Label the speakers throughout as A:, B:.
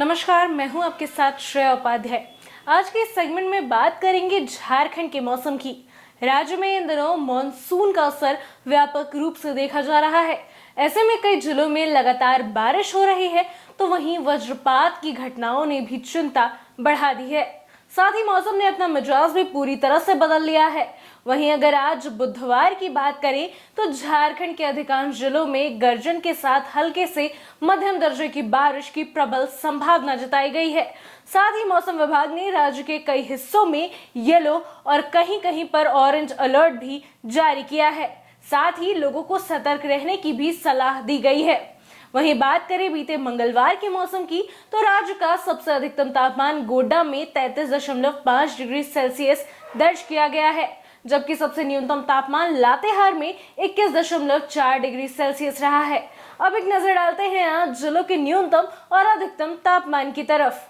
A: नमस्कार, मैं हूं आपके साथ श्रेया उपाध्याय। आज के इस सेगमेंट में बात करेंगे झारखंड के मौसम की। राज्य में इन दिनों मॉनसून का असर व्यापक रूप से देखा जा रहा है। ऐसे में कई जिलों में लगातार बारिश हो रही है, तो वहीं वज्रपात की घटनाओं ने भी चिंता बढ़ा दी है। साथ ही मौसम ने अपना मिजाज भी पूरी तरह से बदल लिया है। वहीं अगर आज बुधवार की बात करें तो झारखंड के अधिकांश जिलों में गर्जन के साथ हल्के से मध्यम दर्जे की बारिश की प्रबल संभावना जताई गई है। साथ ही मौसम विभाग ने राज्य के कई हिस्सों में येलो और कहीं कहीं पर ऑरेंज अलर्ट भी जारी किया है। साथ ही लोगों को सतर्क रहने की भी सलाह दी गई है। वहीं बात करें बीते मंगलवार के मौसम की, तो राज्य का सबसे अधिकतम तापमान गोड्डा में 33.5 डिग्री सेल्सियस दर्ज किया गया है, जबकि सबसे न्यूनतम तापमान लातेहार में 21.4 डिग्री सेल्सियस रहा है। अब एक नजर डालते हैं आज जिलों के न्यूनतम और अधिकतम तापमान की तरफ।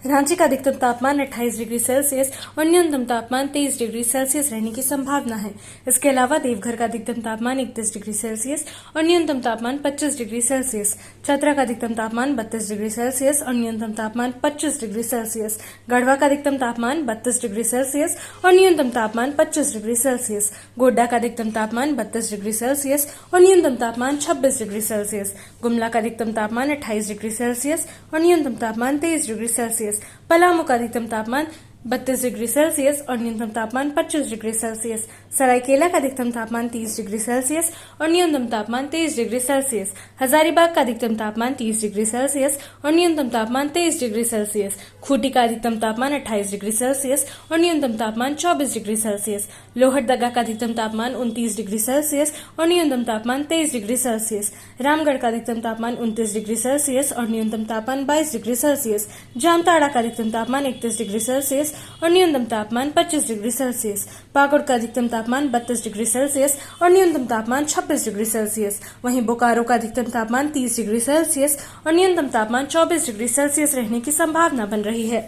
A: रांची का अधिकतम तापमान 28 डिग्री सेल्सियस और न्यूनतम तापमान 23 डिग्री सेल्सियस रहने की संभावना है। इसके अलावा देवघर का अधिकतम तापमान 31 डिग्री सेल्सियस और न्यूनतम तापमान 25 डिग्री सेल्सियस, चतरा का अधिकतम तापमान 32 डिग्री सेल्सियस और न्यूनतम तापमान 25 डिग्री सेल्सियस, गढ़वा का अधिकतम तापमान 32 डिग्री सेल्सियस और न्यूनतम तापमान 25 डिग्री सेल्सियस, गोड्डा का अधिकतम तापमान 32 डिग्री सेल्सियस और न्यूनतम तापमान 26 डिग्री सेल्सियस, गुमला का अधिकतम तापमान 28 डिग्री सेल्सियस और न्यूनतम तापमान 23 डिग्री सेल्सियस, पलामू का अधिकतम तापमान 32 डिग्री सेल्सियस और न्यूनतम तापमान 25 डिग्री सेल्सियस, सरायकेला का अधिकतम तापमान 30 डिग्री सेल्सियस और न्यूनतम तापमान 23 डिग्री सेल्सियस, हजारीबाग का अधिकतम तापमान 30 डिग्री सेल्सियस और न्यूनतम तापमान 23 डिग्री सेल्सियस, खूंटी का अधिकतम तापमान 28 डिग्री सेल्सियस और न्यूनतम तापमान 24 डिग्री सेल्सियस, लोहरदगा का अधिकतम तापमान 29 डिग्री सेल्सियस और न्यूनतम तापमान 23 डिग्री सेल्सियस, रामगढ़ का अधिकतम तापमान 29 डिग्री सेल्सियस और न्यूनतम तापमान 22 डिग्री सेल्सियस, जामताड़ा का अधिकतम तापमान 31 डिग्री सेल्सियस और न्यूनतम तापमान 25 डिग्री सेल्सियस, पाकुड़ का अधिकतम तापमान 32 डिग्री सेल्सियस और न्यूनतम तापमान 26 डिग्री सेल्सियस, वहीं बोकारो का अधिकतम तापमान 30 डिग्री सेल्सियस और न्यूनतम तापमान 24 डिग्री सेल्सियस रहने की संभावना बन रही है।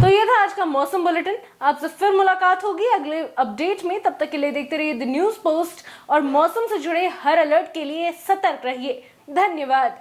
A: तो ये था आज का मौसम बुलेटिन। आपसे फिर मुलाकात होगी अगले अपडेट में। तब तक के लिए देखते रहिए द न्यूज पोस्ट और मौसम से जुड़े हर अलर्ट के लिए सतर्क रहिए। धन्यवाद।